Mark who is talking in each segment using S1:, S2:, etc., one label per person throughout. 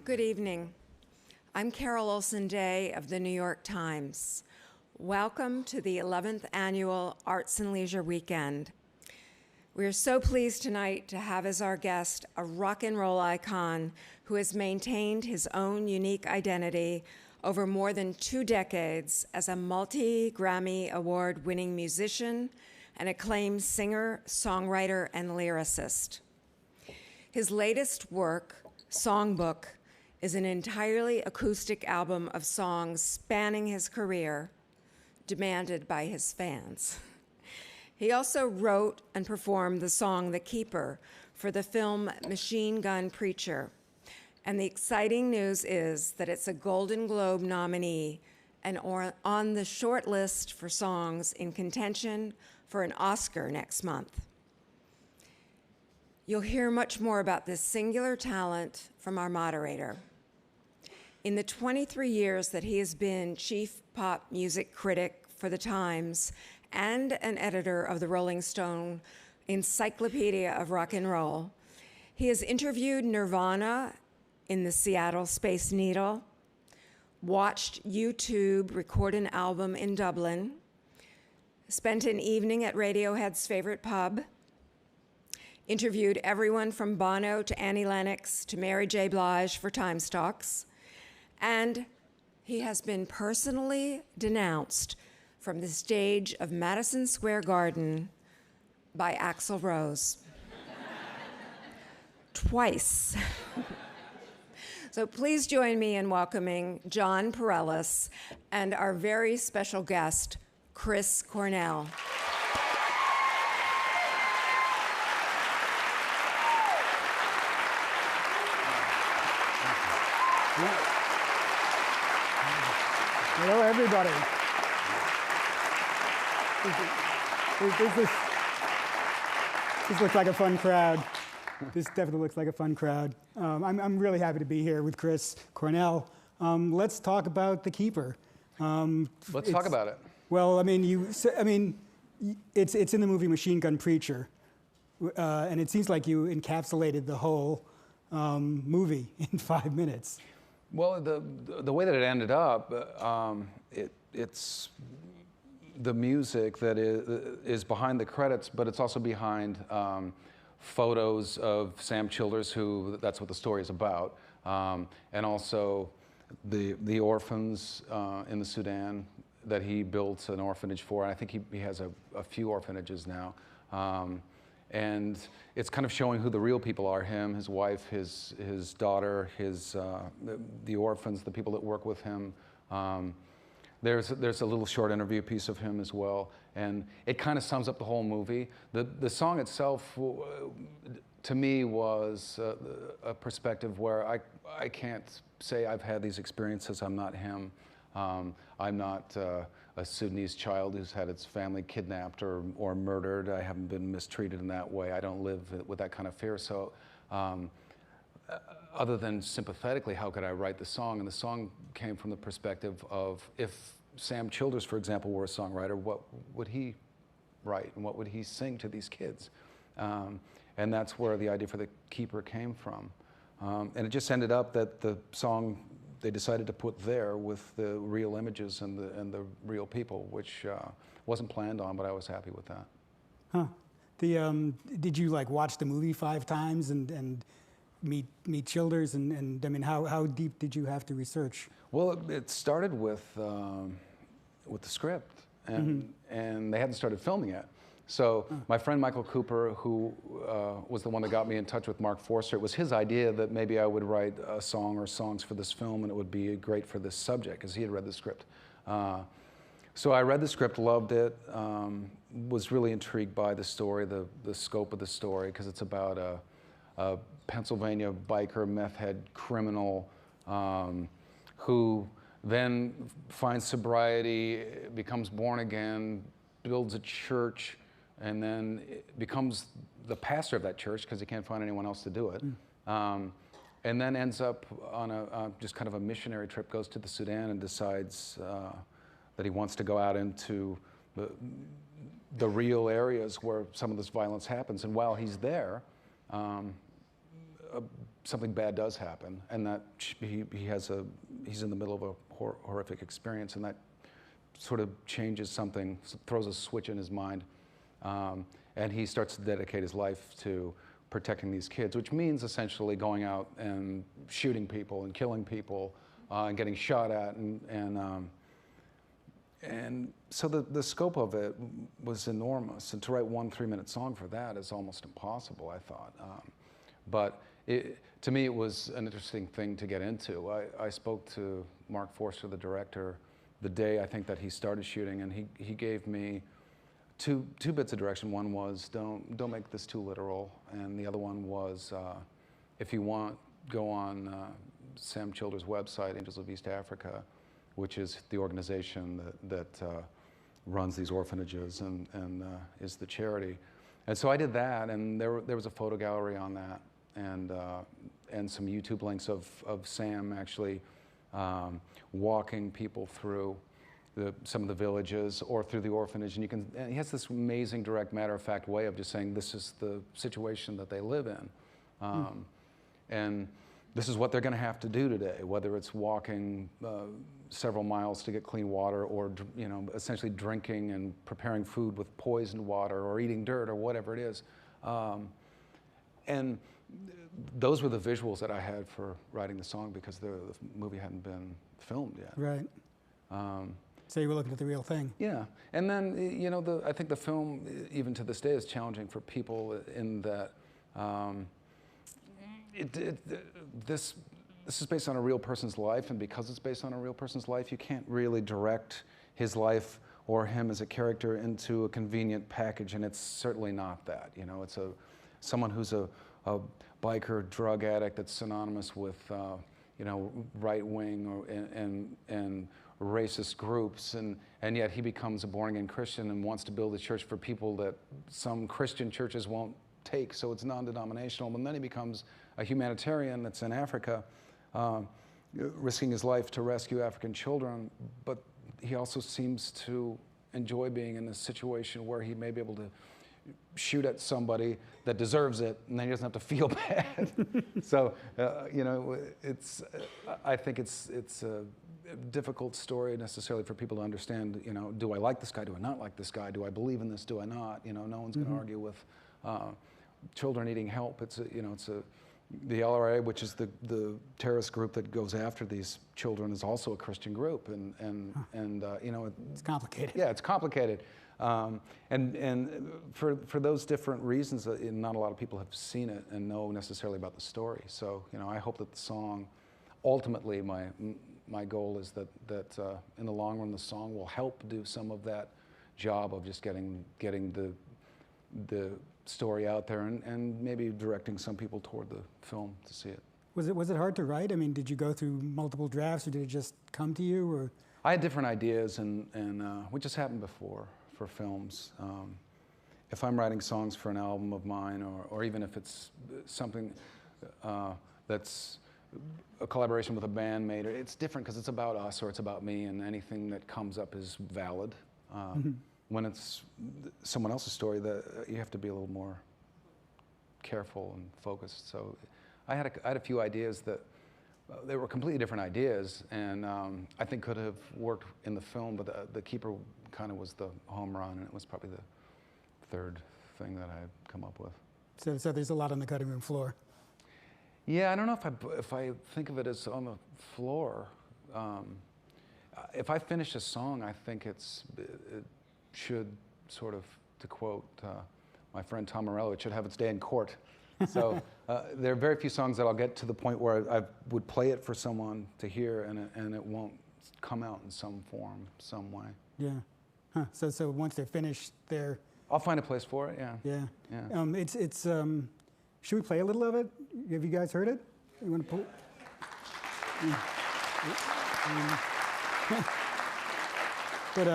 S1: Good evening. I'm Carol Olson Day of the New York Times. Welcome to the 11th Annual Arts and Leisure Weekend. We are so pleased tonight to have as our guest a rock and roll icon who has maintained his own unique identity over more than 2 decades as a multi-Grammy Award-winning musician and acclaimed singer, songwriter, and lyricist. His latest work, Songbook, is an entirely acoustic album of songs spanning his career, demanded by his fans. He also wrote and performed the song The Keeper for the film Machine Gun Preacher. And the exciting news is that it's a Golden Globe nominee and on the short list for songs in contention for an Oscar next month. You'll hear much more about this singular talent from our moderator. In the 23 years that he has been chief pop music critic for The Times and an editor of the Rolling Stone Encyclopedia of Rock and Roll, he has interviewed Nirvana in the Seattle Space Needle, watched U2 record an album in Dublin, spent an evening at Radiohead's favorite pub, interviewed everyone from Bono to Annie Lennox to Mary J. Blige for Time Stocks, and he has been personally denounced from the stage of Madison Square Garden by Axl Rose. Twice. So please join me in welcoming John Perellis and our very special guest, Chris Cornell.
S2: Hello, everybody. This looks like a fun crowd. This definitely looks like a fun crowd. I'm really happy to be here with Chris Cornell. Let's talk about The Keeper.
S3: Let's talk about it.
S2: Well, it's in the movie Machine Gun Preacher, and it seems like you encapsulated the whole movie in 5 minutes.
S3: Well, the way that it ended up, it's the music that is behind the credits, but it's also behind photos of Sam Childers, who that's what the story is about, and also the orphans in the Sudan that he built an orphanage for. And I think he has a few orphanages now. And it's kind of showing who the real people are: him, his wife, his daughter, the orphans, the people that work with him. There's a little short interview piece of him as well, and it kind of sums up the whole movie. The song itself, to me, was a perspective where I can't say I've had these experiences. I'm not him. I'm not a Sudanese child who's had its family kidnapped or murdered. I haven't been mistreated in that way. I don't live with that kind of fear. So other than sympathetically, how could I write the song? And the song came from the perspective of, if Sam Childers, for example, were a songwriter, what would he write and what would he sing to these kids? And that's where the idea for The Keeper came from. And it just ended up that the song they decided to put there with the real images and the real people, which wasn't planned on, but I was happy with that.
S2: Huh. Did you watch the movie 5 times and meet Childers, and I mean, how deep did you have to research?
S3: Well, it started with the script, and they hadn't started filming yet. So my friend Michael Cooper, who was the one that got me in touch with Mark Forster, it was his idea that maybe I would write a song or songs for this film, and it would be great for this subject, because he had read the script. So I read the script, loved it, was really intrigued by the story, the scope of the story, because it's about a Pennsylvania biker, meth head criminal who then finds sobriety, becomes born again, builds a church, and then becomes the pastor of that church because he can't find anyone else to do it. And then ends up on just kind of a missionary trip, goes to the Sudan and decides that he wants to go out into the real areas where some of this violence happens. And while he's there, a something bad does happen, and that he's in the middle of a horrific experience, and that sort of changes something, throws a switch in his mind, and he starts to dedicate his life to protecting these kids, which means essentially going out and shooting people and killing people and getting shot at, and so the scope of it was enormous, and to write one 3-minute song for that is almost impossible, I thought. But to me, it was an interesting thing to get into. I spoke to Mark Forster, the director, the day I think that he started shooting, and he gave me two bits of direction. One was don't make this too literal, and the other one was if you want, go on Sam Childers' website, Angels of East Africa, which is the organization that runs these orphanages and is the charity. And so I did that, and there was a photo gallery on that, and some YouTube links of Sam actually walking people through some of the villages or through the orphanage, and he has this amazing direct matter-of-fact way of just saying this is the situation that they live in, and this is what they're going to have to do today, whether it's walking several miles to get clean water, or essentially drinking and preparing food with poisoned water, or eating dirt, or whatever it is. And those were the visuals that I had for writing the song, because the movie hadn't been filmed yet.
S2: Right. So you were looking at the real thing.
S3: Yeah, and then I think the film, even to this day, is challenging for people in that this is based on a real person's life, and because it's based on a real person's life, you can't really direct his life or him as a character into a convenient package, and it's certainly not that. It's someone who's a biker drug addict that's synonymous with right-wing and racist groups, and yet he becomes a born-again Christian and wants to build a church for people that some Christian churches won't take, so it's non-denominational. And then he becomes a humanitarian that's in Africa, risking his life to rescue African children, but he also seems to enjoy being in this situation where he may be able to shoot at somebody that deserves it, and then he doesn't have to feel bad. So, I think it's a difficult story necessarily for people to understand. Do I like this guy? Do I not like this guy? Do I believe in this? Do I not? No one's going to argue with children needing help. The LRA, which is the terrorist group that goes after these children, is also a Christian group, and
S2: it's complicated.
S3: Yeah, it's complicated. And for those different reasons, not a lot of people have seen it and know necessarily about the story. So I hope that the song, ultimately, my goal is that in the long run, the song will help do some of that job of just getting the story out there, and maybe directing some people toward the film to see it.
S2: Was it hard to write? I mean, did you go through multiple drafts, or did it just come to you? Or
S3: I had different ideas, and which has happened before for films. If I'm writing songs for an album of mine, or even if it's something that's a collaboration with a bandmate, it's different because it's about us or it's about me, and anything that comes up is valid. When it's someone else's story, that you have to be a little more careful and focused. So I had a few ideas that they were completely different ideas, and I think could have worked in the film, but the keeper kind of was the home run, and it was probably the third thing that I had come up with.
S2: So there's a lot on the cutting room floor.
S3: Yeah, I don't know if I think of it as on the floor. If I finish a song, I think it should sort of, to quote my friend Tom Morello, it should have its day in court. So there are very few songs that I'll get to the point where I would play it for someone to hear, and it won't come out in some form, some way.
S2: Yeah. Huh. So once they're finished,
S3: I'll find a place for it. Yeah.
S2: Yeah.
S3: Yeah.
S2: It's should we play a little of it? Have you guys heard it? You want to pull? But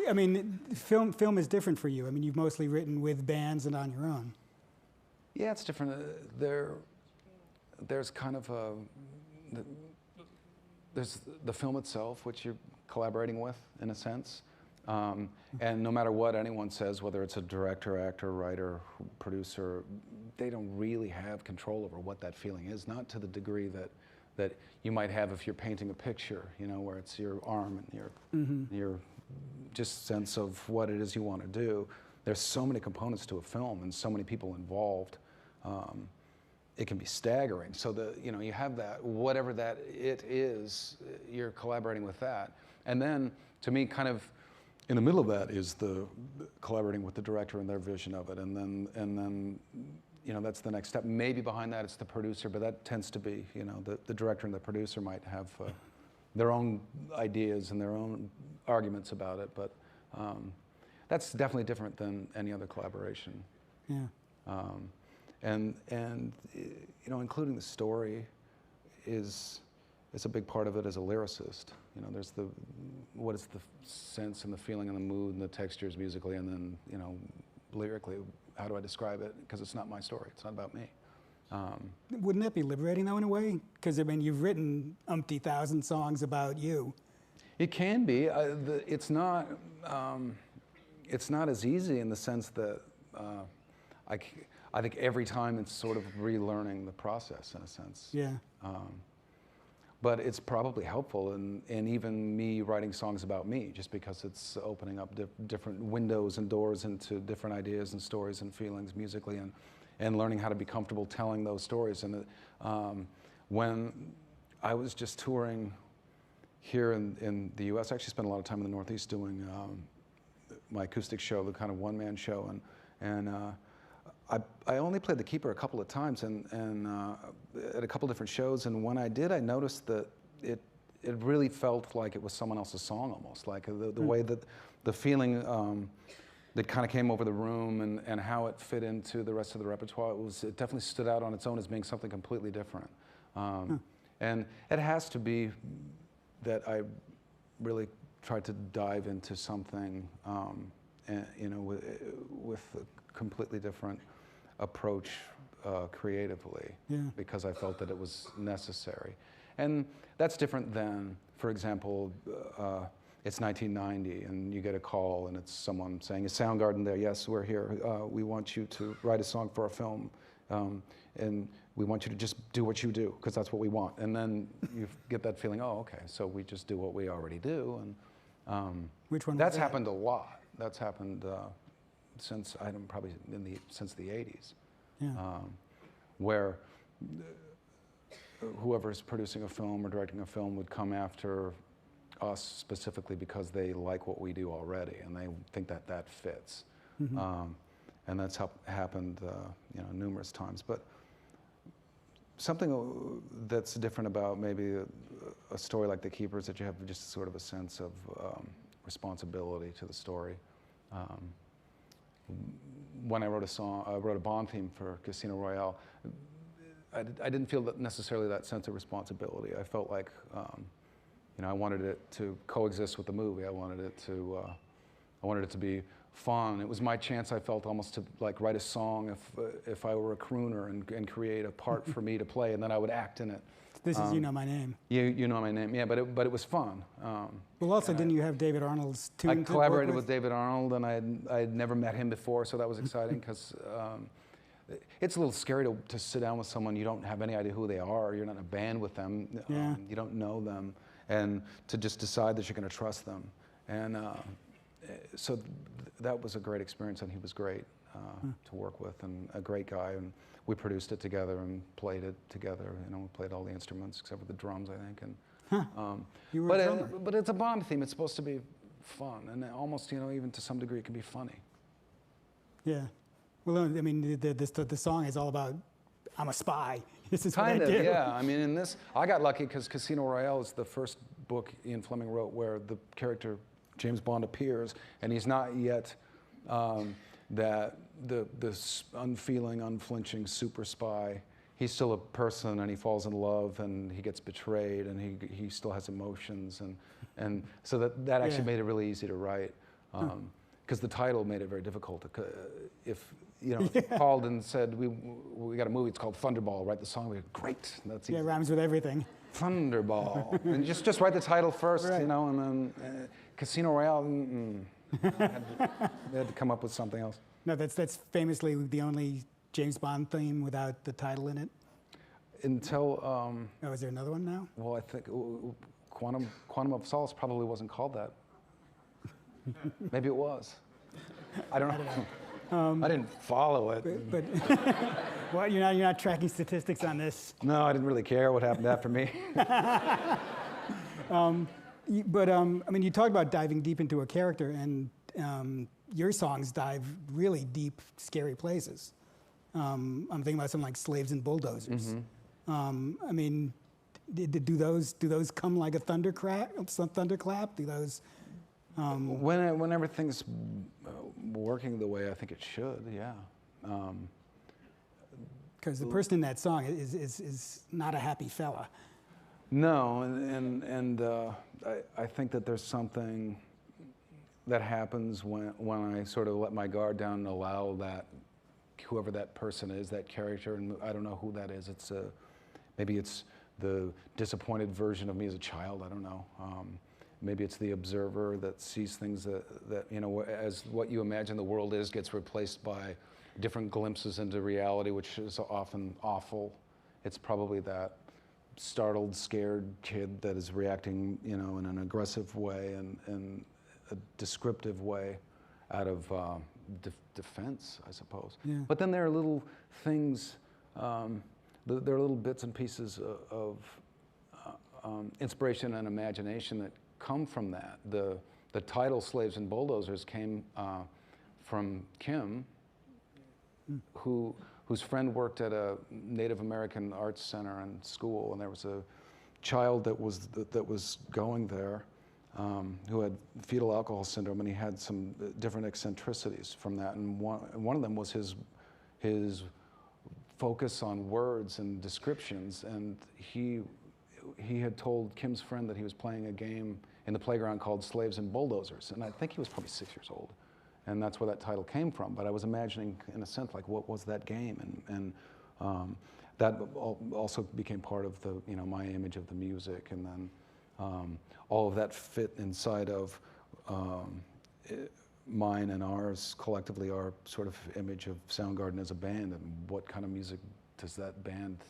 S2: I mean, film is different for you. I mean, you've mostly written with bands and on your own.
S3: Yeah, it's different. There's kind of there's the film itself, which you're collaborating with in a sense, and no matter what anyone says, whether it's a director, actor, writer, producer, they don't really have control over what that feeling is, not to the degree that you might have if you're painting a picture, you know, where it's your arm and your just sense of what it is you want to do. There's so many components to a film and so many people involved. It can be staggering. So you have that, whatever that it is, you're collaborating with that. And then, to me, kind of in the middle of that is the collaborating with the director and their vision of it. And then that's the next step. Maybe behind that it's the producer, but that tends to be, the director and the producer might have their own ideas and their own arguments about it. But that's definitely different than any other collaboration.
S2: Yeah.
S3: And including the story is a big part of it as a lyricist. There's what is the sense and the feeling and the mood and the textures musically, and then lyrically, how do I describe it? Because it's not my story. It's not about me.
S2: Wouldn't that be liberating though in a way? Because you've written umpty thousand songs about you.
S3: It can be. It's not as easy in the sense that I think every time it's sort of relearning the process in a sense.
S2: Yeah.
S3: But it's probably helpful in even me writing songs about me, just because it's opening up different windows and doors into different ideas and stories and feelings musically, and learning how to be comfortable telling those stories. And when I was just touring here in the U.S., I actually spent a lot of time in the Northeast doing my acoustic show, the kind of one-man show, and I only played The Keeper a couple of times and at a couple different shows, and when I did, I noticed that it really felt like it was someone else's song almost, like the way that the feeling that kind of came over the room and how it fit into the rest of the repertoire, it definitely stood out on its own as being something completely different. And it has to be that I really tried to dive into something with a completely different approach creatively, because I felt that it was necessary. And that's different than, for example, it's 1990 and you get a call and it's someone saying, is Soundgarden there? Yes, we're here. We want you to write a song for our film, and we want you to just do what you do, because that's what we want. And then you get that feeling, oh, okay, so we just do what we already do. And
S2: which one?
S3: That's happened a lot. That's happened since since the 80s, where whoever's producing a film or directing a film would come after us specifically because they like what we do already and they think that fits. And that's happened numerous times. But something that's different about maybe a story like The Keeper is that you have just sort of a sense of responsibility to the story. When I wrote a Bond theme for Casino Royale, I didn't feel necessarily that sense of responsibility. I felt like I wanted it to coexist with the movie. I wanted it to be fun. It was my chance, I felt, almost to like write a song if I were a crooner and create a part for me to play, and then I would act in it.
S2: This is You Know My Name.
S3: You Know My Name, yeah, but it was fun.
S2: Well, also, didn't you have David Arnold's tune
S3: I
S2: to
S3: collaborated
S2: work
S3: with David Arnold, and I had never met him before, so that was exciting, because it's a little scary to sit down with someone you don't have any idea who they are, you're not in a band with them, you don't know them, and to just decide that you're going to trust them. And so that was a great experience, and he was great to work with, and a great guy. And we produced it together and played it together. We played all the instruments except for the drums, I think. And
S2: you were a drummer.
S3: But it's a Bond theme. It's supposed to be fun, and almost even to some degree it can be funny.
S2: Yeah. Well, I mean, the song is all about I'm a spy. This is
S3: kind
S2: what I
S3: of,
S2: do.
S3: yeah. I mean, in this, I got lucky because Casino Royale is the first book Ian Fleming wrote where the character James Bond appears, and he's not yet that the unfeeling, unflinching super spy. He's still a person, and he falls in love, and he gets betrayed, and he still has emotions, and so that actually made it really easy to write, because the title made it very difficult. If you called and said we got a movie, it's called Thunderball, write the song, we go, great, that's easy.
S2: Yeah, it rhymes with everything.
S3: Thunderball, and just write the title first,
S2: right.
S3: and then Casino Royale. They had to come up with something else.
S2: No, that's famously the only James Bond theme without the title in it?
S3: Until,
S2: Oh, is there another one now?
S3: well, I think Quantum of Solace probably wasn't called that. Maybe it was. I don't know. I didn't follow it.
S2: But well, you're not tracking statistics on this.
S3: No, I didn't really care what happened after me.
S2: But I mean, you talked about diving deep into a character, and your songs dive really deep, scary places. I'm thinking about something like "Slaves and Bulldozers." I mean, do those come like a thunderclap? Do those?
S3: When everything's working the way I think it should, yeah.
S2: Because the person in that song is not a happy fella.
S3: No, and I think that there's something that happens when I sort of let my guard down and allow that, whoever that person is, that character, and I don't know who that is. Maybe it's the disappointed version of me as a child. I don't know. Maybe it's the observer that sees things that as what you imagine the world is gets replaced by different glimpses into reality, which is often awful. It's probably that startled, scared kid that is reacting, in an aggressive way and a descriptive way out of defense, I suppose.
S2: Yeah.
S3: But then there are little things, there are little bits and pieces of inspiration and imagination that come from that. The title "Slaves and Bulldozers" came from Kim, whose friend worked at a Native American arts center and school, and there was a child that was going there who had fetal alcohol syndrome, and he had some different eccentricities from that, and one of them was his focus on words and descriptions, and he had told Kim's friend that he was playing a game in the playground called Slaves and Bulldozers, and I think he was probably 6 years old, and that's where that title came from. But I was imagining, in a sense, like, what was that game, and that also became part of the my image of the music, and then all of that fit inside of mine and ours collectively, our sort of image of Soundgarden as a band, and what kind of music does that band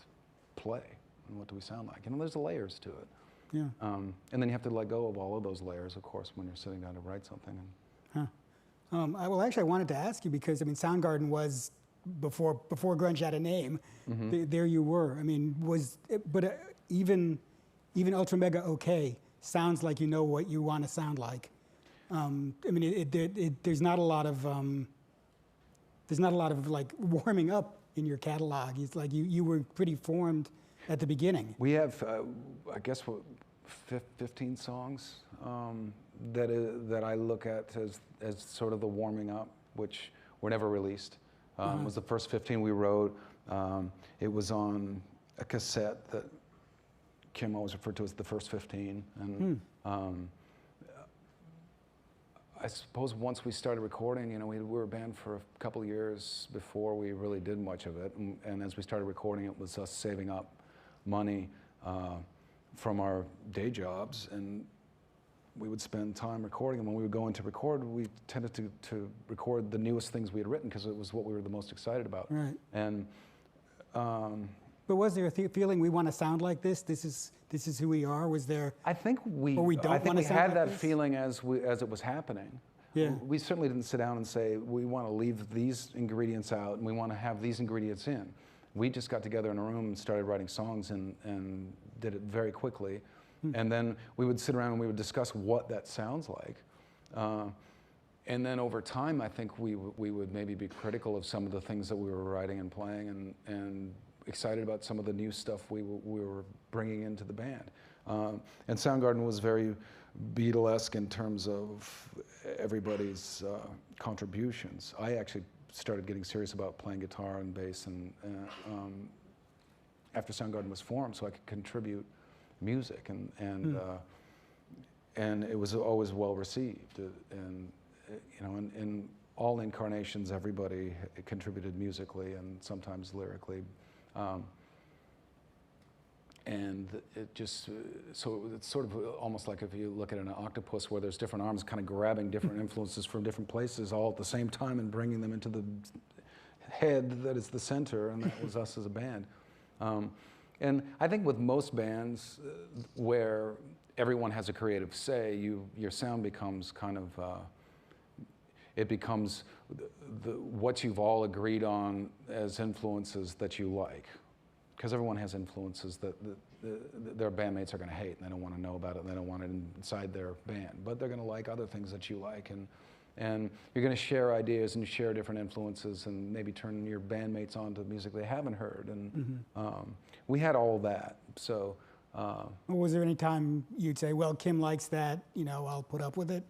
S3: play, and what do we sound like? There's layers to it.
S2: Yeah.
S3: And then you have to let go of all of those layers, of course, when you're sitting down to write something.
S2: Well, actually, I wanted to ask you because Soundgarden was before grunge had a name. There you were. Even Ultra Mega OK sounds like you know what you want to sound like. There's not a lot of like warming up in your catalog. It's like you were pretty formed at the beginning.
S3: We have, I guess, 15 songs that I look at as sort of the warming up, which were never released. It was the first 15 we wrote. It was on a cassette that Kim always referred to as the first 15. And I suppose once we started recording, we were a band for a couple of years before we really did much of it. And as we started recording, it was us saving up money from our day jobs, and we would spend time recording. And when we would go in to record, we tended to record the newest things we had written because it was what we were the most excited about.
S2: Right.
S3: And
S2: but was there a feeling we want to sound like this? This is who we are. Was there?
S3: I think we had that feeling as it was happening.
S2: Yeah.
S3: We certainly didn't sit down and say we want to leave these ingredients out and we want to have these ingredients in. We just got together in a room and started writing songs and did it very quickly. And then we would sit around and we would discuss what that sounds like. And then over time, I think we would maybe be critical of some of the things that we were writing and playing, and excited about some of the new stuff we were bringing into the band. And Soundgarden was very Beatlesque in terms of everybody's contributions. I actually started getting serious about playing guitar and bass and after Soundgarden was formed, so I could contribute music, and it was always well received. And in all incarnations, everybody contributed musically and sometimes lyrically. And it just, so it's sort of almost like if you look at an octopus where there's different arms kind of grabbing different influences from different places all at the same time and bringing them into the head that is the center, and that was us as a band. And I think with most bands where everyone has a creative say, your sound becomes kind of, it becomes what you've all agreed on as influences that you like. Because everyone has influences that their bandmates are going to hate, and they don't want to know about it, and they don't want it inside their band. But they're going to like other things that you like, and you're going to share ideas and share different influences, and maybe turn your bandmates on to music they haven't heard. And we had all that. So,
S2: was there any time you'd say, "Well, Kim likes that, you know, I'll put up with it,"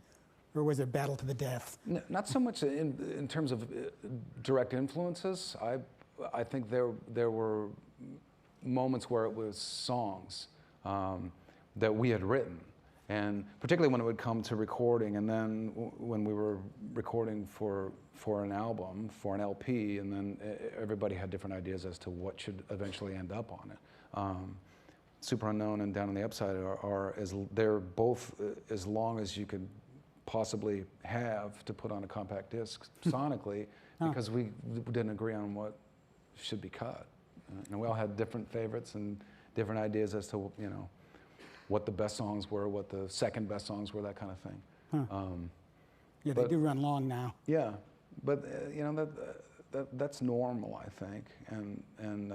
S2: or was it battle to the death?
S3: Not so much in terms of direct influences. I think there were moments where it was songs that we had written, and particularly when it would come to recording, and then when we were recording for an album, for an LP, and then everybody had different ideas as to what should eventually end up on it. Super Unknown and Down on the Upside they're both as long as you could possibly have to put on a compact disc sonically, because we didn't agree on what should be cut. And we all had different favorites and different ideas as to, you know, what the best songs were, what the second best songs were, that kind of thing.
S2: Yeah, they do run long now.
S3: Yeah, but you know, that's normal, I think, and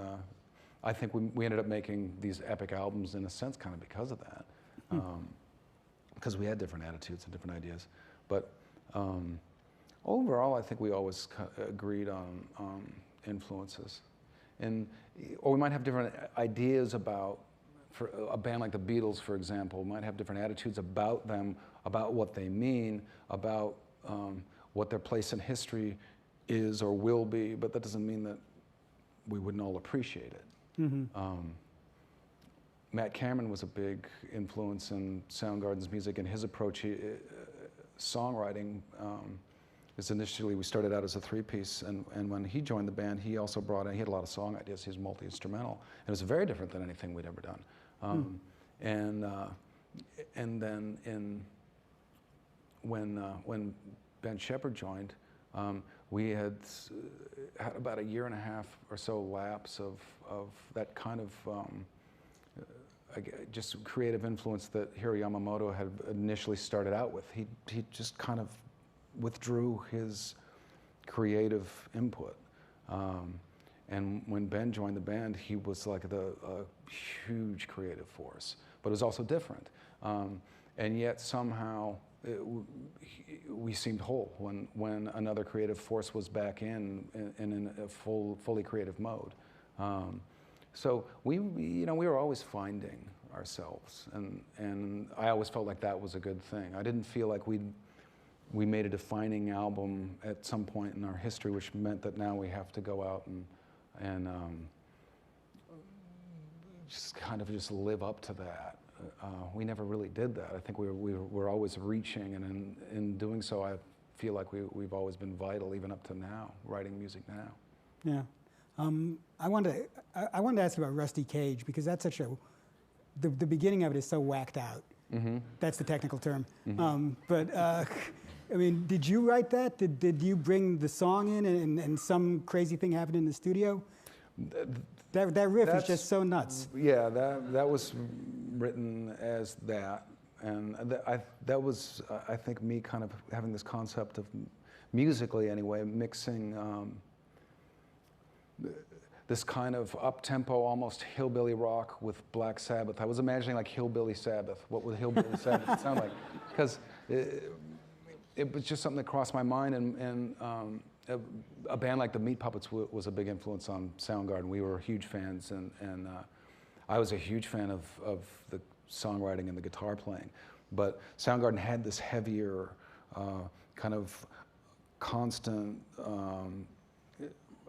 S3: I think we ended up making these epic albums in a sense, kind of because of that, because we had different attitudes and different ideas. But overall, I think we always agreed on influences. Or we might have different ideas about, for a band like the Beatles, for example, might have different attitudes about them, about what they mean, about what their place in history is or will be, but that doesn't mean that we wouldn't all appreciate it. Matt Cameron was a big influence in Soundgarden's music, and his approach, songwriting, is initially we started out as a three-piece, and when he joined the band, he also brought in, he had a lot of song ideas, he was multi-instrumental, and it was very different than anything we'd ever done. And then when Ben Shepherd joined, we had about a year and a half or so lapse of that kind of just creative influence that Hiro Yamamoto had initially started out with. He just kind of withdrew his creative input. And when Ben joined the band, he was like a huge creative force, but it was also different. And yet somehow we seemed whole when another creative force was back in a fully creative mode. So we were always finding ourselves, and I always felt like that was a good thing. I didn't feel like we made a defining album at some point in our history, which meant that now we have to go out and just kind of just live up to that. We never really did that. I think we were always reaching, and in doing so, I feel like we've always been vital, even up to now, writing music now.
S2: Yeah. I wanted to ask about Rusty Cage, because that's such the beginning of it is so whacked out. Mm-hmm. That's the technical term. Mm-hmm. But I mean, did you write that? Did you bring the song in and some crazy thing happened in the studio? That riff is just so nuts.
S3: Yeah, that was written as that. And that was, I think, me kind of having this concept of, musically anyway, mixing this kind of up-tempo, almost hillbilly rock with Black Sabbath. I was imagining like Hillbilly Sabbath. What would Hillbilly Sabbath sound like? Because it was just something that crossed my mind, and a band like the Meat Puppets was a big influence on Soundgarden. We were huge fans, and I was a huge fan of the songwriting and the guitar playing. But Soundgarden had this heavier, kind of constant,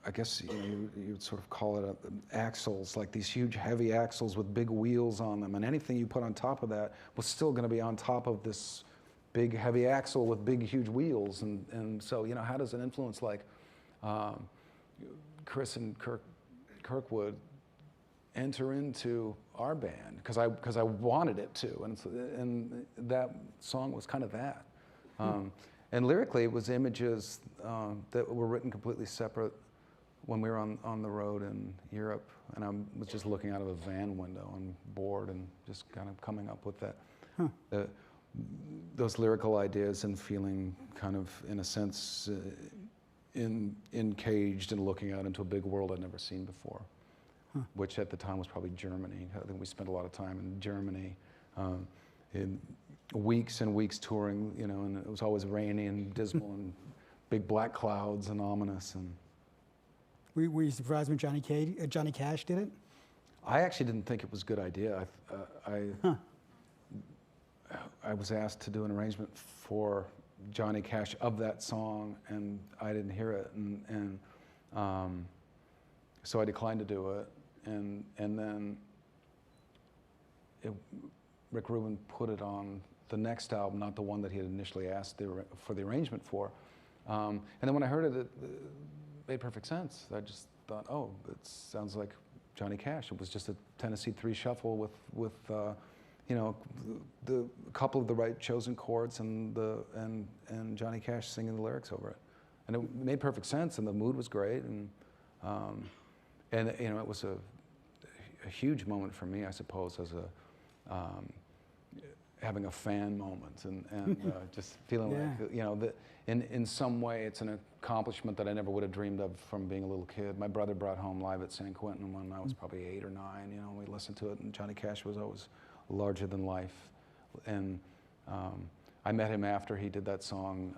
S3: I guess you'd sort of call it axles, like these huge heavy axles with big wheels on them, and anything you put on top of that was still going to be on top of this big heavy axle with big huge wheels. And so, how does an influence like Chris and Kirkwood enter into our band? Because I wanted it to, and that song was kind of that. And lyrically, it was images that were written completely separate when we were on the road in Europe, and I was just looking out of a van window and bored and just kind of coming up with that, those lyrical ideas and feeling kind of, in a sense, encaged and looking out into a big world I'd never seen before, which at the time was probably Germany. I think we spent a lot of time in Germany, in weeks and weeks touring, you know, and it was always rainy and dismal and big black clouds and ominous. And
S2: Were you surprised when Johnny Cash did it?
S3: I actually didn't think it was a good idea. I was asked to do an arrangement for Johnny Cash of that song, and I didn't hear it, and so I declined to do it. And then Rick Rubin put it on the next album, not the one that he had initially asked for the arrangement for. And then when I heard it, it made perfect sense. I just thought, oh, it sounds like Johnny Cash. It was just a Tennessee 3 shuffle with you know, the couple of the right chosen chords and Johnny Cash singing the lyrics over it, and it made perfect sense, and the mood was great, and you know, it was a huge moment for me, I suppose, as having a fan moment, and just feeling like, you know, that in some way it's an accomplishment that I never would have dreamed of from being a little kid. My brother brought home Live at San Quentin when I was probably 8 or 9. You know, we listened to it, and Johnny Cash was always larger than life. And I met him after he did that song.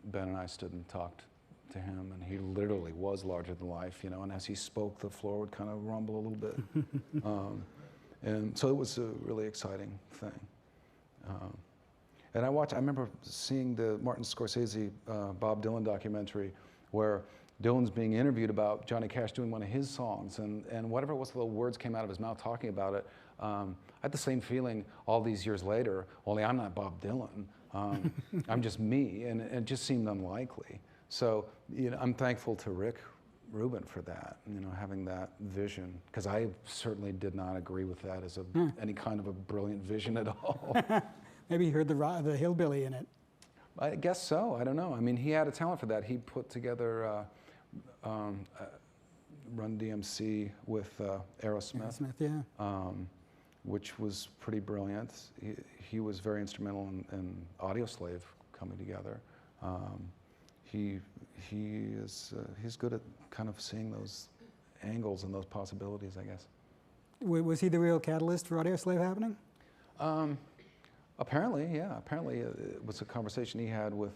S3: Ben and I stood and talked to him, and he literally was larger than life, you know, and as he spoke, the floor would kind of rumble a little bit. And so it was a really exciting thing. And I remember seeing the Martin Scorsese Bob Dylan documentary where Dylan's being interviewed about Johnny Cash doing one of his songs, and whatever it was, the little words came out of his mouth talking about it. I had the same feeling all these years later, only I'm not Bob Dylan. I'm just me, and it just seemed unlikely. So, you know, I'm thankful to Rick Rubin for that, you know, having that vision, because I certainly did not agree with that as any kind of a brilliant vision at all.
S2: Maybe he heard the hillbilly in it.
S3: I guess so. I don't know. I mean, he had a talent for that. He put together Run DMC with Aerosmith.
S2: Aerosmith, yeah.
S3: Which was pretty brilliant. He was very instrumental in Audioslave coming together. He's good at kind of seeing those angles and those possibilities, I guess.
S2: Was he the real catalyst for Audioslave happening?
S3: Apparently, yeah. Apparently, it was a conversation he had with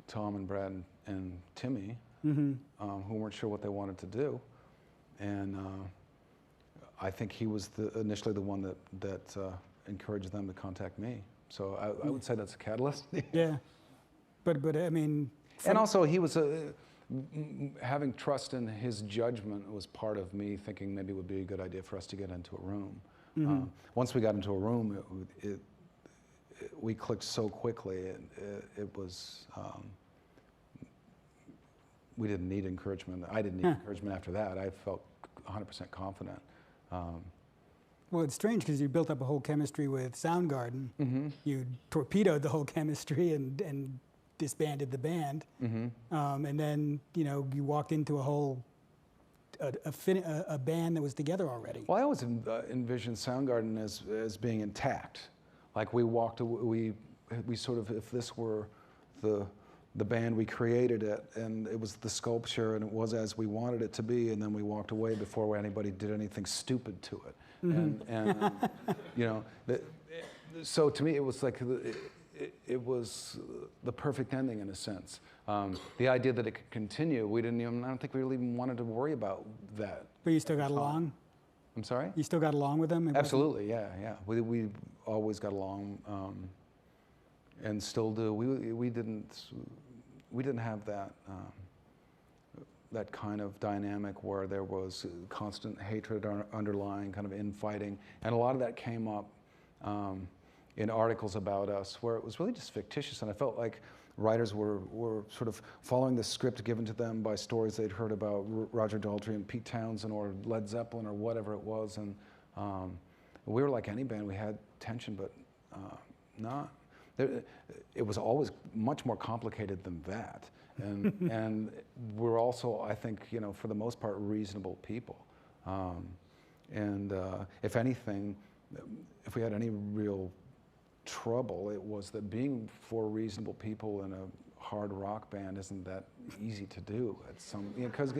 S3: Tom and Brad and Timmy, who weren't sure what they wanted to do, and I think he was initially the one that encouraged them to contact me. So I would say that's a catalyst.
S2: Yeah, but I mean,
S3: and also he was having trust in his judgment was part of me thinking maybe it would be a good idea for us to get into a room. Once we got into a room, we clicked so quickly. It was we didn't need encouragement. I didn't need encouragement after that. I felt 100% confident.
S2: Well, it's strange because you built up a whole chemistry with Soundgarden. You torpedoed the whole chemistry and disbanded the band. And then, you know, you walked into a whole a band that was together already.
S3: Well, I always envisioned Soundgarden as being intact. Like we sort of, if this were the band, we created it, and it was the sculpture, and it was as we wanted it to be, and then we walked away before anybody did anything stupid to it. And you know, so to me, it was like it was the perfect ending in a sense. The idea that it could continue, I don't think we really even wanted to worry about that.
S2: But you still got along?
S3: I'm sorry?
S2: You still got along with them?
S3: Absolutely, yeah. We always got along, and still do. We didn't have that that kind of dynamic where there was constant hatred or underlying kind of infighting, and a lot of that came up in articles about us where it was really just fictitious, and I felt like writers were sort of following the script given to them by stories they'd heard about Roger Daltrey and Pete Townsend or Led Zeppelin or whatever it was, and we were like any band. We had tension, but not it was always much more complicated than that. And we're also, I think, for the most part, reasonable people. If anything, if we had any real trouble, it was that being 4 reasonable people in a hard rock band isn't that easy to do. Because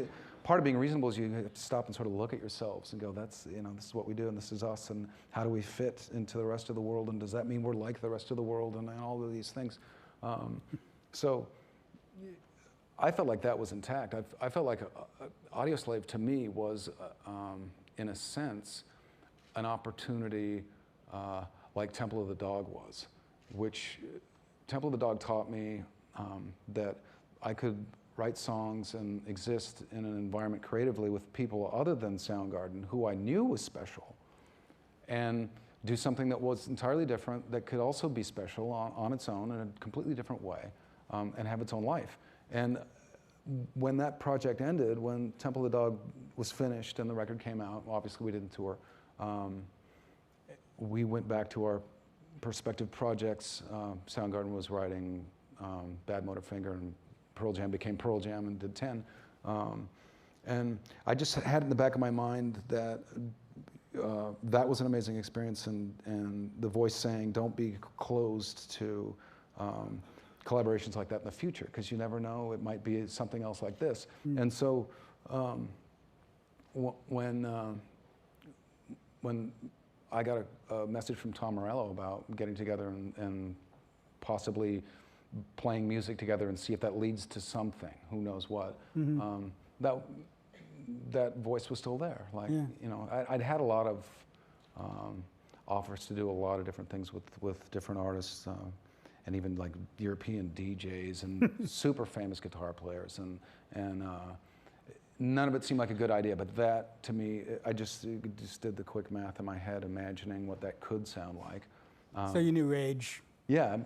S3: part of being reasonable is you have to stop and sort of look at yourselves and go, that's, this is what we do and this is us, and how do we fit into the rest of the world, and does that mean we're like the rest of the world, and all of these things. So I felt like that was intact. I felt like Audioslave to me was, in a sense, an opportunity like Temple of the Dog was, which Temple of the Dog taught me that I could write songs and exist in an environment creatively with people other than Soundgarden, who I knew was special, and do something that was entirely different, that could also be special on its own in a completely different way, and have its own life. And when that project ended, when Temple of the Dog was finished and the record came out, obviously we didn't tour, we went back to our perspective projects. Soundgarden was writing Bad Motorfinger, and Pearl Jam became Pearl Jam and did 10. And I just had in the back of my mind that that was an amazing experience, and the voice saying, don't be closed to collaborations like that in the future, because you never know, it might be something else like this. And so when I got a message from Tom Morello about getting together and possibly playing music together and see if that leads to something, who knows what, that voice was still there. Like, I'd had a lot of offers to do a lot of different things with different artists, and even like European DJs and super famous guitar players, and none of it seemed like a good idea. But that, to me, I just did the quick math in my head, imagining what that could sound like.
S2: So you knew Rage.
S3: Yeah,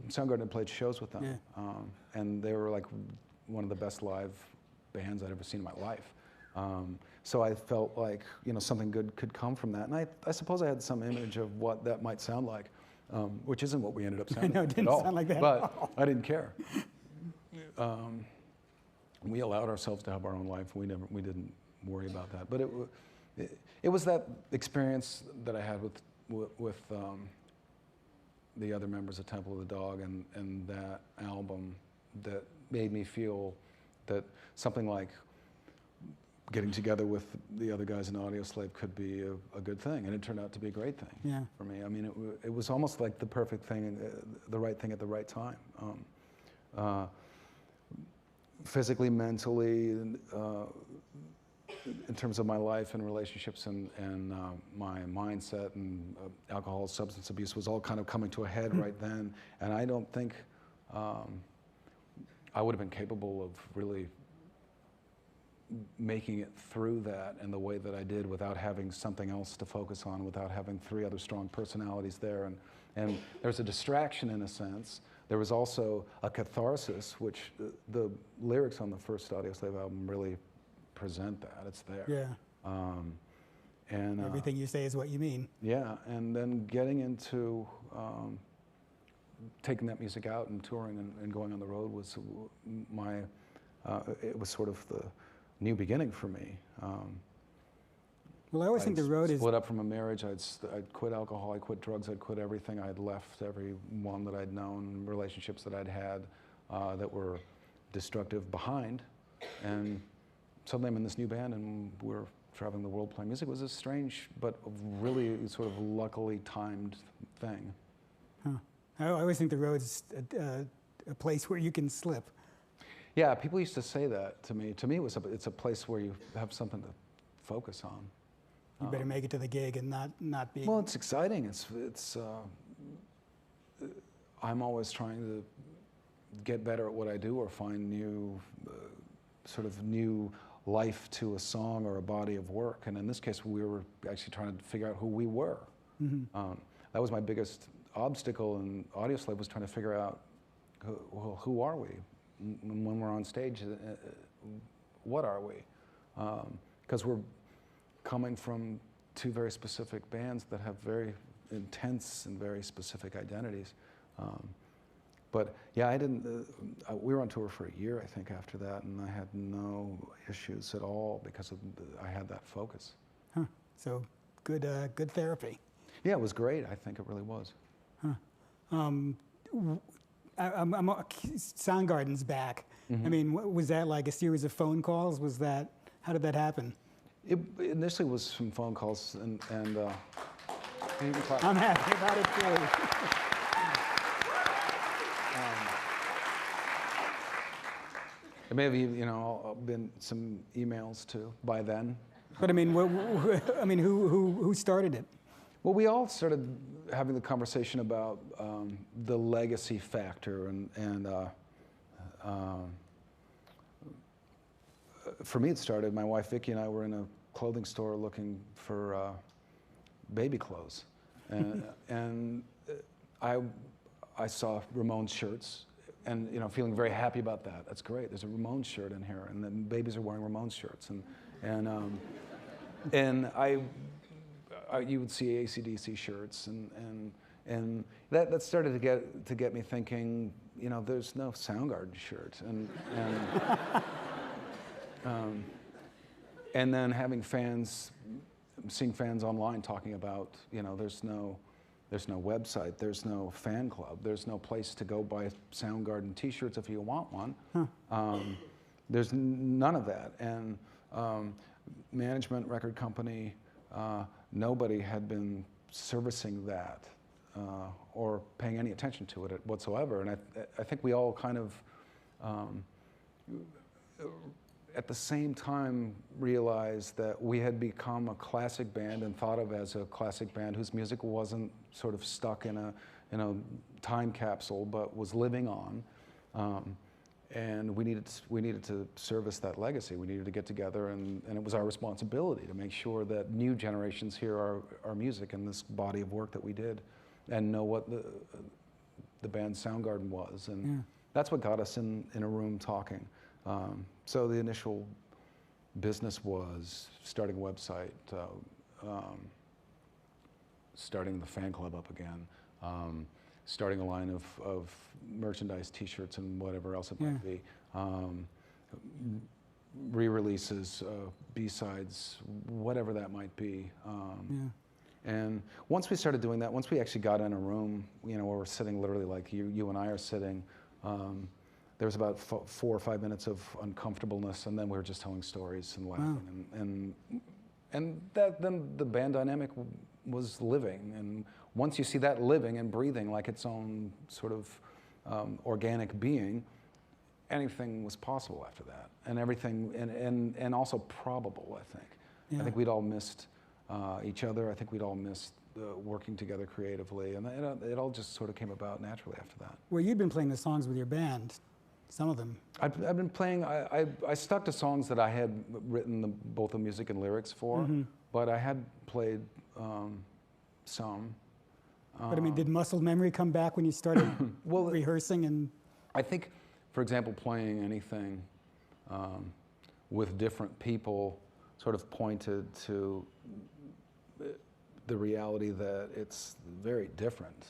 S3: Soundgarden had played shows with them, and they were like one of the best live bands I'd ever seen in my life. So I felt like something good could come from that, and I suppose I had some image of what that might sound like, which isn't what we ended up sounding
S2: I know, it didn't
S3: at all.
S2: sound like that
S3: but
S2: at all.
S3: I didn't care. We allowed ourselves to have our own life. We didn't worry about that. But it was that experience that I had with the other members of Temple of the Dog, and that album, that made me feel that something like getting together with the other guys in Audioslave could be a good thing, and it turned out to be a great thing for me. I mean, it was almost like the perfect thing, the right thing at the right time. Physically, mentally, in terms of my life and relationships and my mindset, and alcohol, substance abuse was all kind of coming to a head right then. And I don't think I would have been capable of really making it through that in the way that I did without having something else to focus on, without having 3 other strong personalities there. And there's a distraction in a sense. There was also a catharsis, which the lyrics on the first Audioslave album really present that. It's there.
S2: Yeah.
S3: And
S2: everything you say is what you mean.
S3: Yeah, and then getting into taking that music out and touring and going on the road was it was sort of the new beginning for me.
S2: Well, I always think the road is...
S3: split up from a marriage. I'd quit alcohol, I'd quit drugs, I'd quit everything. I'd left everyone that I'd known, relationships that I'd had that were destructive behind. And suddenly I'm in this new band and we're traveling the world playing music. It was a strange but really sort of luckily timed thing.
S2: Huh. I always think the road's a place where you can slip.
S3: Yeah, people used to say that to me. To me, it's a place where you have something to focus on.
S2: You better make it to the gig and not be...
S3: Well, it's exciting. I'm always trying to get better at what I do or find new, sort of new life to a song or a body of work. And in this case, we were actually trying to figure out who we were. Mm-hmm. That was my biggest obstacle in Audioslave, was trying to figure out, who are we? When we're on stage, what are we? Because we're coming from 2 very specific bands that have very intense and very specific identities. But yeah, I didn't. We were on tour for a year, I think, after that, and I had no issues at all because I had that focus.
S2: Huh. So good, good therapy.
S3: Yeah, it was great. I think it really was.
S2: Huh. Soundgarden's back.
S3: Mm-hmm.
S2: I mean, was that like a series of phone calls? How did that happen?
S3: It initially was some phone calls, and you can talk.
S2: I'm happy about it too.
S3: It may have been some emails too by then.
S2: But I mean, who started it?
S3: Well, we all started having the conversation about the legacy factor, and for me, it started. My wife Vicky and I were in a clothing store looking for baby clothes, and I saw Ramones shirts, and feeling very happy about that. That's great. There's a Ramones shirt in here, and then babies are wearing Ramones shirts, and you would see AC/DC shirts, and that started to get me thinking. There's no Soundgarden shirt, and then seeing fans online talking about there's no website, there's no fan club, there's no place to go buy Soundgarden T-shirts if you want one. Huh. There's none of that, and management, record company, nobody had been servicing that or paying any attention to it whatsoever. And I think we all kind of, at the same time, realized that we had become a classic band and thought of as a classic band whose music wasn't sort of stuck in a time capsule, but was living on. And we needed to service that legacy. We needed to get together, and it was our responsibility to make sure that new generations hear our music and this body of work that we did, and know what the band Soundgarden was. And that's what got us in a room talking. So the initial business was starting a website, starting the fan club up again, starting a line of merchandise, T-shirts, and whatever else it might be. Re-releases, B-sides, whatever that might be. And once we started doing that, once we actually got in a room, where we're sitting literally like you and I are sitting, there was about 4 or 5 minutes of uncomfortableness, and then we were just telling stories and laughing, and then the band dynamic was living. And once you see that living and breathing like its own sort of organic being, anything was possible after that, and everything, and also probable. I think. I think we'd all missed each other. I think we'd all missed working together creatively, and it all just sort of came about naturally after that.
S2: Well, you'd been playing the songs with your band, some of them.
S3: I've been playing. I stuck to songs that I had written both the music and lyrics for, but I had played some.
S2: But I mean, did muscle memory come back when you started rehearsing? And
S3: I think, for example, playing anything with different people sort of pointed to the reality that it's very different.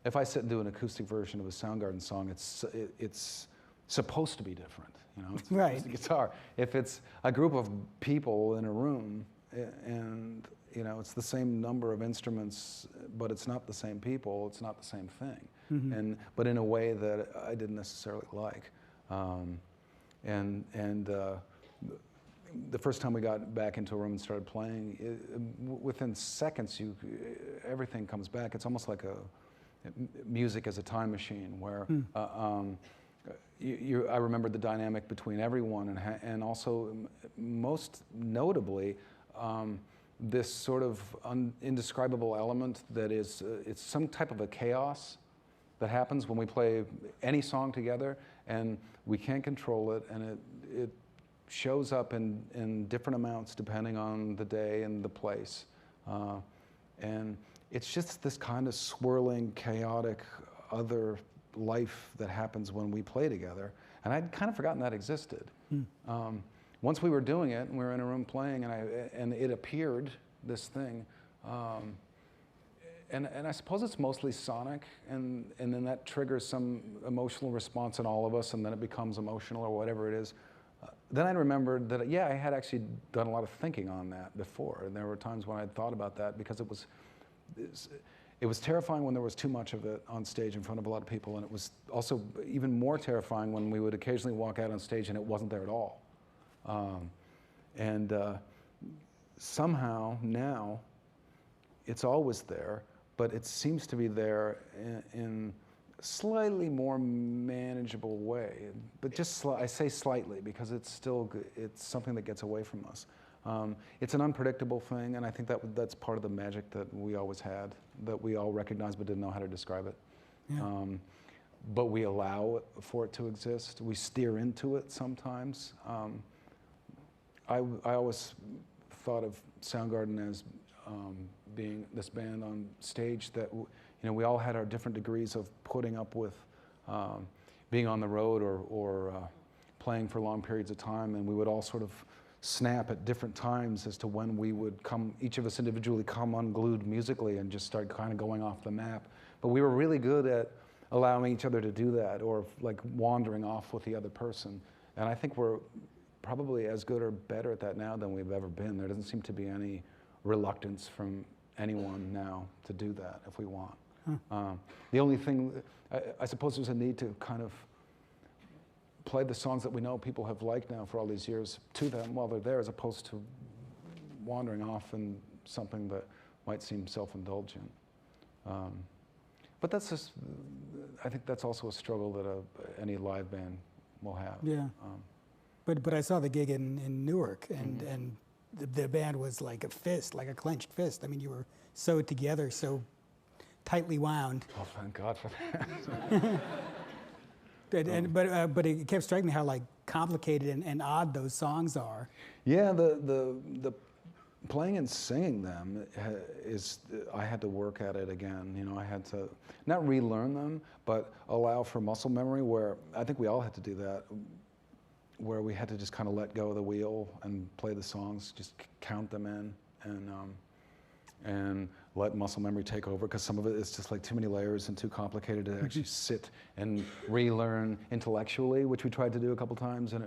S3: If I sit and do an acoustic version of a Soundgarden song, it's supposed to be different. It's
S2: right.
S3: It's the guitar. If it's a group of people in a room and it's the same number of instruments, but it's not the same people, it's not the same thing. But in a way that I didn't necessarily like. The first time we got back into a room and started playing, within seconds, everything comes back. It's almost like music as a time machine, where I remember the dynamic between everyone, and also most notably, this sort of indescribable element that is it's some type of a chaos that happens when we play any song together, and we can't control it, and it shows up in different amounts depending on the day and the place. And it's just this kind of swirling, chaotic, other life that happens when we play together. And I'd kind of forgotten that existed. Once we were doing it, and we were in a room playing, and it appeared, this thing, and I suppose it's mostly sonic, and then that triggers some emotional response in all of us, and then it becomes emotional or whatever it is. Then I remembered that, yeah, I had actually done a lot of thinking on that before, and there were times when I had thought about that because it was terrifying when there was too much of it on stage in front of a lot of people, and it was also even more terrifying when we would occasionally walk out on stage and it wasn't there at all. Somehow now it's always there, but it seems to be there in a slightly more manageable way. But just I say slightly because it's still it's something that gets away from us. It's an unpredictable thing, and I think that's part of the magic that we always had, that we all recognized but didn't know how to describe it. Yeah. But we allow for it to exist. We steer into it sometimes. I always thought of Soundgarden as being this band on stage that we all had our different degrees of putting up with being on the road or playing for long periods of time, and we would all sort of snap at different times as to when we would each of us individually come unglued musically and just start kind of going off the map. But we were really good at allowing each other to do that, or like wandering off with the other person. And I think we're probably as good or better at that now than we've ever been. There doesn't seem to be any reluctance from anyone now to do that if we want. The only thing, I suppose there's a need to kind of play the songs that we know people have liked now for all these years to them while they're there, as opposed to wandering off in something that might seem self-indulgent. But that's just, I think that's also a struggle that any live band will have.
S2: Yeah. But I saw the gig in Newark, and the band was like a fist, like a clenched fist. I mean, you were so together, so tightly wound.
S3: Oh, thank God for that.
S2: But it kept striking me how like complicated and odd those songs are.
S3: Yeah, the playing and singing them is, I had to work at it again. I had to not relearn them, but allow for muscle memory, where I think we all had to do that, where we had to just kind of let go of the wheel and play the songs, just count them in, and let muscle memory take over, because some of it is just like too many layers and too complicated to actually sit and relearn intellectually, which we tried to do a couple times. And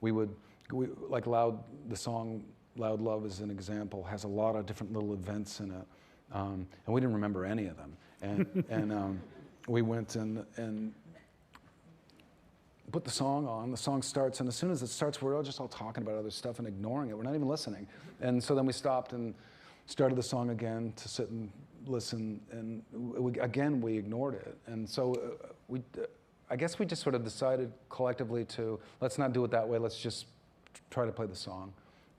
S3: we like the song Loud Love as an example has a lot of different little events in it, and we didn't remember any of them. And we went and put the song on. The song starts, and as soon as it starts, we're all just talking about other stuff and ignoring it. We're not even listening. And so then we stopped and started the song again to sit and listen, and we ignored it. And so I guess we just sort of decided collectively to, let's not do it that way, let's just try to play the song,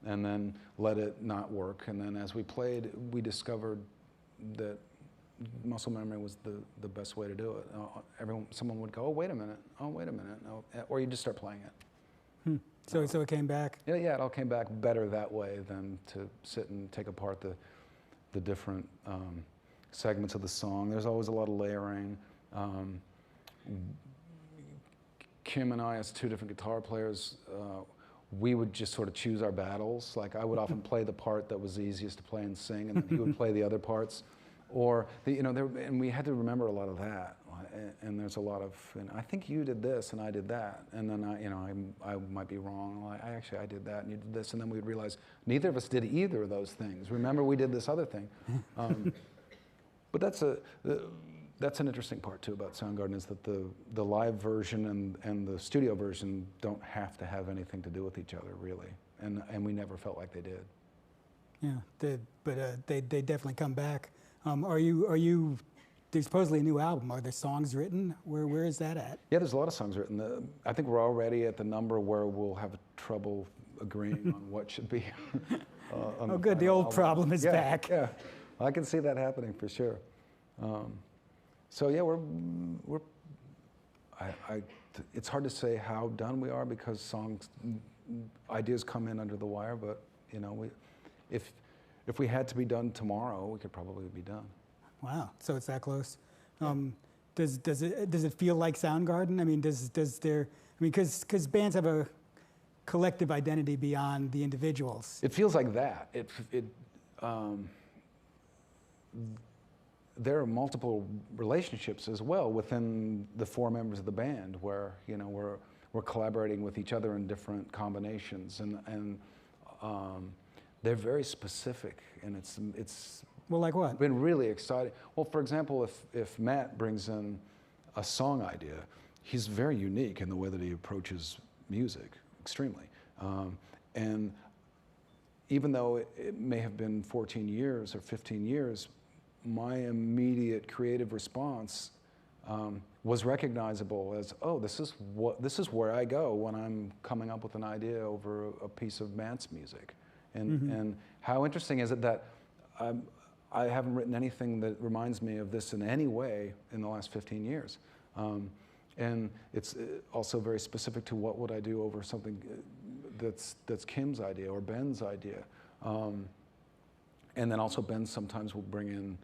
S3: and then let it not work. And then as we played, we discovered that muscle memory was the best way to do it. Someone would go, oh, wait a minute, oh, or you just start playing it.
S2: So it came back?
S3: Yeah, it all came back better that way than to sit and take apart the different segments of the song. There's always a lot of layering. Kim and I, as two different guitar players, we would just sort of choose our battles. Like, I would often play the part that was the easiest to play and sing, and then he would play the other parts. Or, and we had to remember a lot of that. And there's a lot of, I think you did this and I did that. And then I might be wrong. I did that and you did this. And then we'd realize neither of us did either of those things. Remember, we did this other thing. But that's an interesting part too about Soundgarden, is that the live version and the studio version don't have to have anything to do with each other, really. And we never felt like they did.
S2: Yeah, but they definitely come back. Are you? There's supposedly a new album. Are there songs written? Where is that at?
S3: Yeah, there's a lot of songs written. I think we're already at the number where we'll have trouble agreeing on what should be.
S2: Oh, good. The old problem is back.
S3: Yeah, I can see that happening for sure. So yeah, it's hard to say how done we are, because ideas come in under the wire. But if we had to be done tomorrow, we could probably be done.
S2: Wow, so it's that close. Does it feel like Soundgarden? I mean, because bands have a collective identity beyond the individuals.
S3: It feels like that. there are multiple relationships as well within the 4 members of the band, where we're collaborating with each other in different combinations, and they're very specific, and it's
S2: Well, like what?
S3: been really exciting. Well, for example, if Matt brings in a song idea, he's very unique in the way that he approaches music, extremely. And even though it may have been 14 years or 15 years, my immediate creative response was recognizable as, oh, this is where I go when I'm coming up with an idea over a piece of Matt's music. And how interesting is it that I haven't written anything that reminds me of this in any way in the last 15 years. And it's also very specific to what would I do over something that's Kim's idea or Ben's idea. And then also Ben sometimes will bring in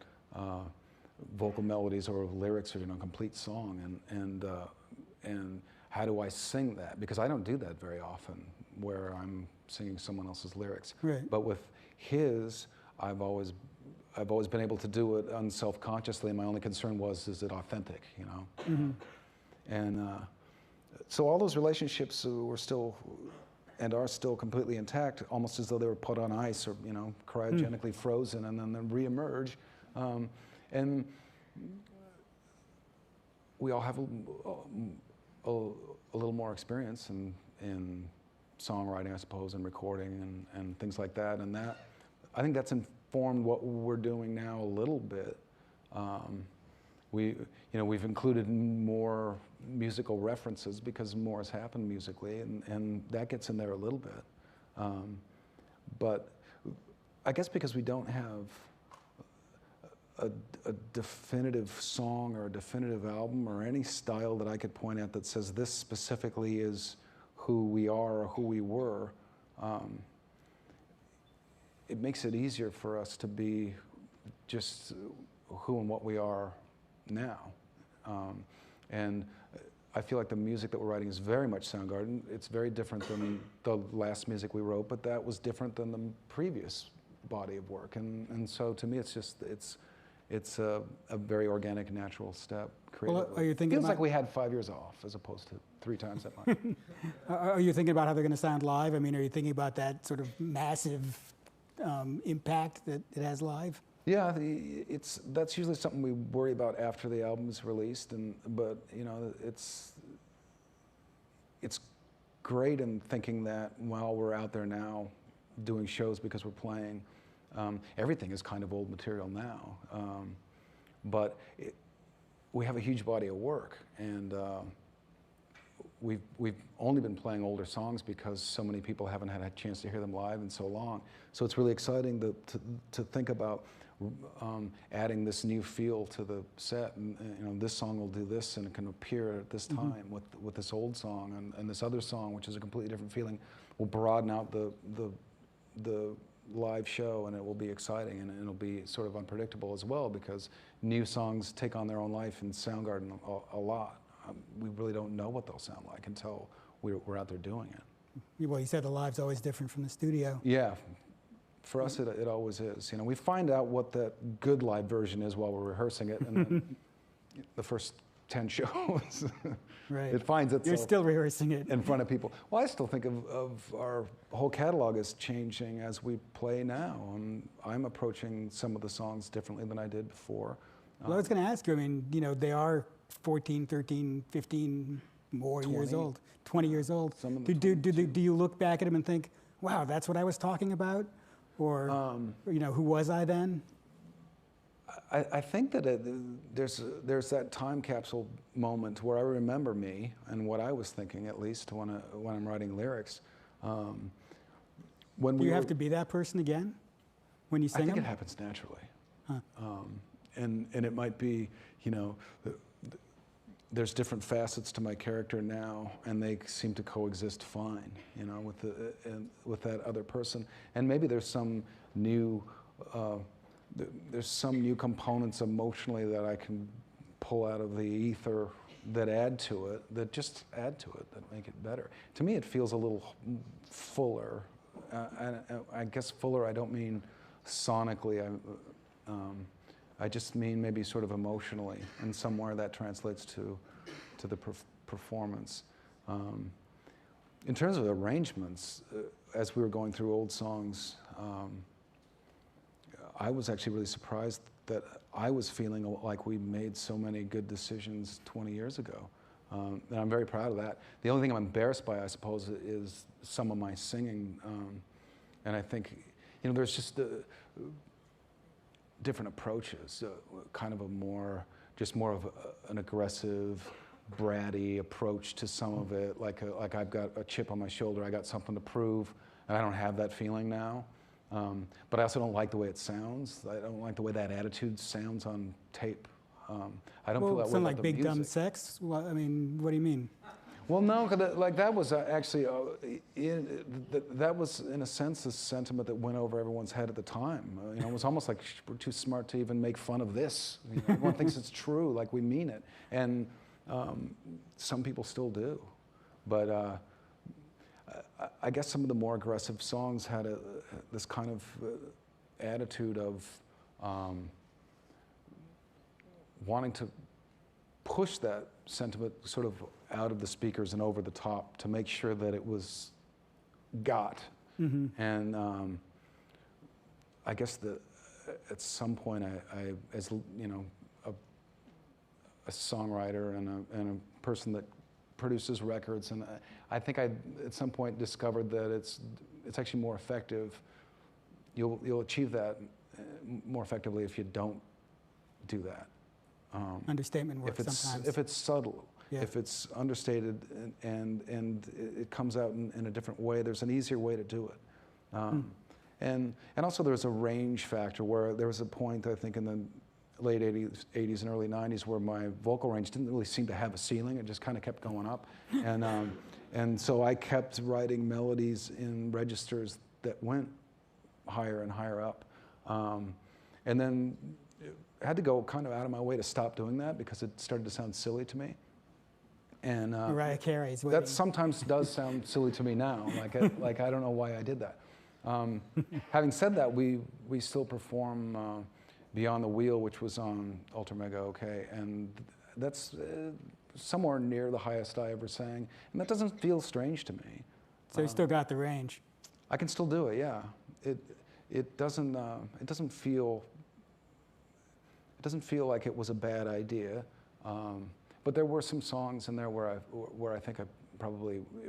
S3: vocal melodies or lyrics or a complete song, and how do I sing that? Because I don't do that very often, where I'm singing someone else's lyrics.
S2: Right.
S3: But with his, I've always been able to do it unself-consciously, and my only concern was, is it authentic, And so all those relationships were still and are still completely intact, almost as though they were put on ice or cryogenically frozen, and then they reemerge. And we all have a little more experience in songwriting, I suppose, and recording and things like that. And I think that's informed what we're doing now a little bit. We've included more musical references because more has happened musically, and that gets in there a little bit. But I guess because we don't have a definitive song or a definitive album or any style that I could point at that says this specifically is who we are or who we were, it makes it easier for us to be just who and what we are now. And I feel like the music that we're writing is very much Soundgarden. It's very different than the last music we wrote, but that was different than the previous body of work. And so to me, it's a very organic, natural step.
S2: Well, are you thinking
S3: Feels
S2: about,
S3: like we had 5 years off as opposed to 3 times that much.
S2: Are you thinking about how they're going to sound live? I mean, are you thinking about that sort of massive impact that it has live?
S3: Yeah, that's usually something we worry about after the album is released, but it's great in thinking that while we're out there now doing shows because we're playing, everything is kind of old material now, but we have a huge body of work, and we've only been playing older songs because so many people haven't had a chance to hear them live in so long. So it's really exciting to think about adding this new feel to the set, and this song will do this, and it can appear at this time with this old song, and this other song, which is a completely different feeling, will broaden out the live show, and it will be exciting, and it'll be sort of unpredictable as well, because new songs take on their own life in Soundgarden a lot. We really don't know what they'll sound like until we're out there doing it.
S2: Well, you said the live's always different from the studio.
S3: Yeah. For us, it always is. We find out what that good live version is while we're rehearsing it, and then the first 10 shows,
S2: right.
S3: It finds itself.
S2: You're still rehearsing it
S3: in front of people. Well, I still think of our whole catalog as changing as we play now. I'm approaching some of the songs differently than I did before.
S2: Well, I was going to ask you, I mean, they are 14, 13, 15 more
S3: 20.
S2: years old, 20 years old.
S3: Some of
S2: Do you look back at them and think, wow, that's what I was talking about? Or, who was I then?
S3: I think that there's that time capsule moment where I remember me and what I was thinking, at least when I'm writing lyrics.
S2: Do you have to be that person again when you sing
S3: I think
S2: them?
S3: it happens naturally.
S2: Huh.
S3: And it might be, there's different facets to my character now, and they seem to coexist fine, with that other person. And maybe there's some new components emotionally that I can pull out of the ether that add to it, that make it better. To me, it feels a little fuller. I guess fuller, I don't mean sonically. I just mean maybe sort of emotionally, and somewhere that translates to the performance. In terms of arrangements, as we were going through old songs, I was actually really surprised that I was feeling like we made so many good decisions 20 years ago. And I'm very proud of that. The only thing I'm embarrassed by, I suppose, is some of my singing. And I think, there's just different approaches, kind of more of an aggressive, bratty approach to some of it, like I've got a chip on my shoulder, I got something to prove, and I don't have that feeling now. But I also don't like the way it sounds. I don't like the way that attitude sounds on tape. I don't feel that way
S2: something
S3: about
S2: like
S3: the
S2: Big
S3: music.
S2: Dumb Sex? Well, I mean, what do you mean?
S3: Well, no, 'cause that was actually, that was in a sense the sentiment that went over everyone's head at the time. It was almost like we're too smart to even make fun of this. Everyone thinks it's true, like we mean it, and some people still do. But I guess some of the more aggressive songs had this kind of attitude of wanting to push that sentiment sort of out of the speakers and over the top to make sure that it was got. Mm-hmm. And I guess at some point, I as a songwriter and a person that produces records, and I think I at some point discovered that it's actually more effective. You'll achieve that more effectively if you don't do that.
S2: Understatement works sometimes.
S3: If it's subtle,
S2: yeah.
S3: If it's understated and it comes out in a different way, there's an easier way to do it. And also there's a range factor where there was a point, I think, in the late 80s and early 90s where my vocal range didn't really seem to have a ceiling. It just kind of kept going up. And so I kept writing melodies in registers that went higher and higher up. And then I had to go kind of out of my way to stop doing that because it started to sound silly to me. And
S2: Mariah Carey's waiting.
S3: That sometimes does sound silly to me now. Like I don't know why I did that. Having said that, we still perform Beyond the Wheel, which was on Ultra Mega OK, and that's somewhere near the highest I ever sang, and that doesn't feel strange to me.
S2: So you still got the range.
S3: I can still do it, yeah. It doesn't feel like it was a bad idea, but there were some songs in there where I think it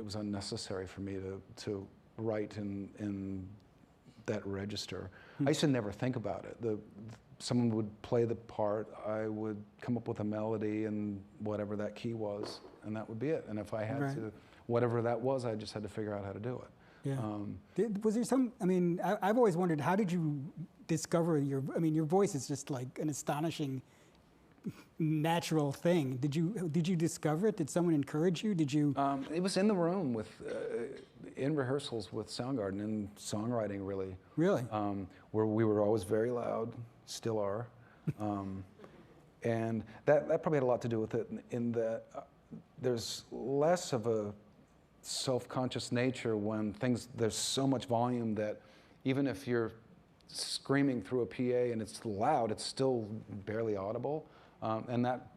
S3: was unnecessary for me to write in that register. I used to never think about it. Someone would play the part, I would come up with a melody and whatever that key was, and that would be it. And if I had to, whatever that was, I just had to figure out how to do it.
S2: Yeah. Was there some? I mean, I've always wondered, how did you discover your voice is just like an astonishing, natural thing. Did you discover it? Did someone encourage you? Did you?
S3: It was in the room in rehearsals with Soundgarden and songwriting, really.
S2: Really?
S3: Where we were always very loud, still are, and that probably had a lot to do with it. In that there's less of a self-conscious nature when there's so much volume that even if you're screaming through a PA and it's loud, it's still barely audible. And that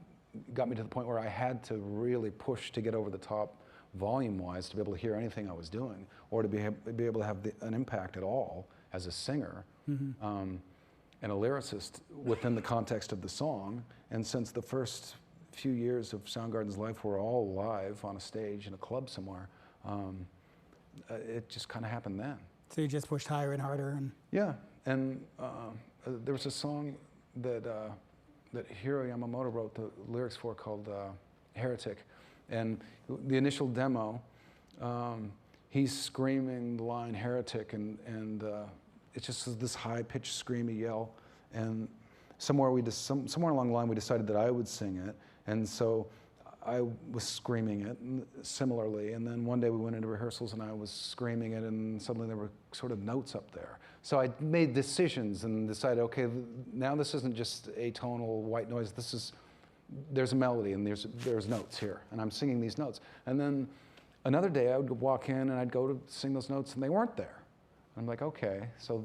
S3: got me to the point where I had to really push to get over the top volume-wise to be able to hear anything I was doing, or to be able to have an impact at all as a singer and a lyricist within the context of the song. And since the first few years of Soundgarden's life were all live on a stage in a club somewhere, it just kind of happened then.
S2: So you just pushed higher and harder, and
S3: yeah. And there was a song that Hiro Yamamoto wrote the lyrics for called Heretic. And the initial demo, he's screaming the line heretic, and it's just this high-pitched, screamy yell. And somewhere along the line, we decided that I would sing it. And so I was screaming it similarly. And then one day we went into rehearsals and I was screaming it, and suddenly there were sort of notes up there. So I made decisions and decided, okay, now this isn't just atonal white noise. There's a melody and there's notes here, and I'm singing these notes. And then another day I would walk in and I'd go to sing those notes and they weren't there. I'm like, okay, so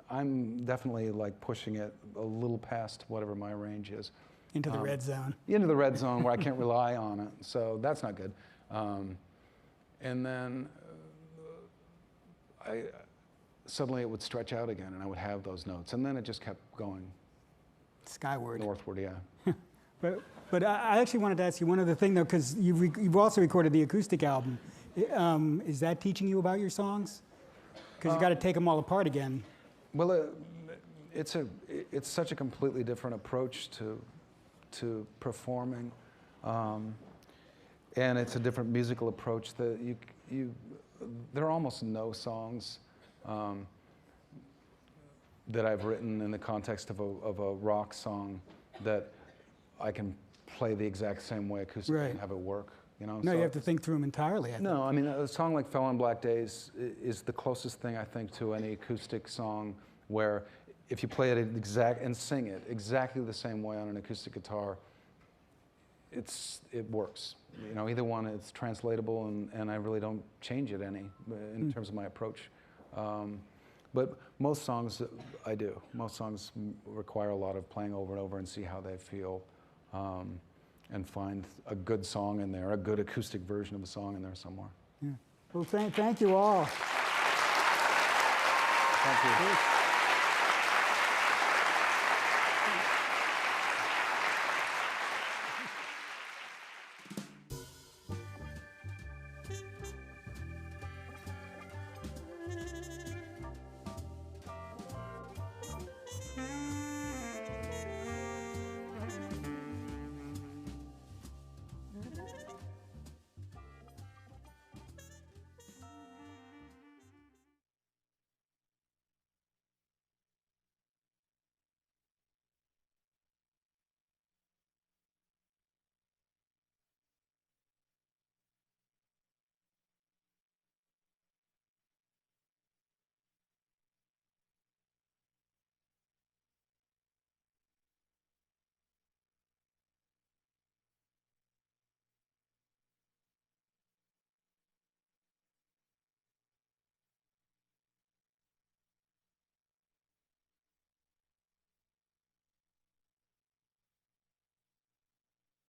S3: I'm definitely like pushing it a little past whatever my range is.
S2: Into the red zone.
S3: Into the red zone where I can't rely on it. So that's not good. And then suddenly it would stretch out again, and I would have those notes. And then it just kept going
S2: Skyward.
S3: northward, yeah.
S2: But I actually wanted to ask you one other thing, though, because you've also recorded the acoustic album. Is that teaching you about your songs? Because you got to take them all apart again.
S3: Well, it's such a completely different approach to performing, and it's a different musical approach. That there are almost no songs that I've written in the context of a rock song that I can play the exact same way acoustically and have it work. You know?
S2: No,
S3: so
S2: you have to think through them entirely. I think.
S3: No, I mean, a song like Fell on Black Days is the closest thing, I think, to any acoustic song where if you play it and sing it exactly the same way on an acoustic guitar, it works. You know, either one, it's translatable, and I really don't change it any in terms of my approach. But most songs I do. Most songs require a lot of playing over and over and see how they feel. And find a good song in there, a good acoustic version of a song in there somewhere.
S2: Yeah. Well, thank you all.
S3: Thank you.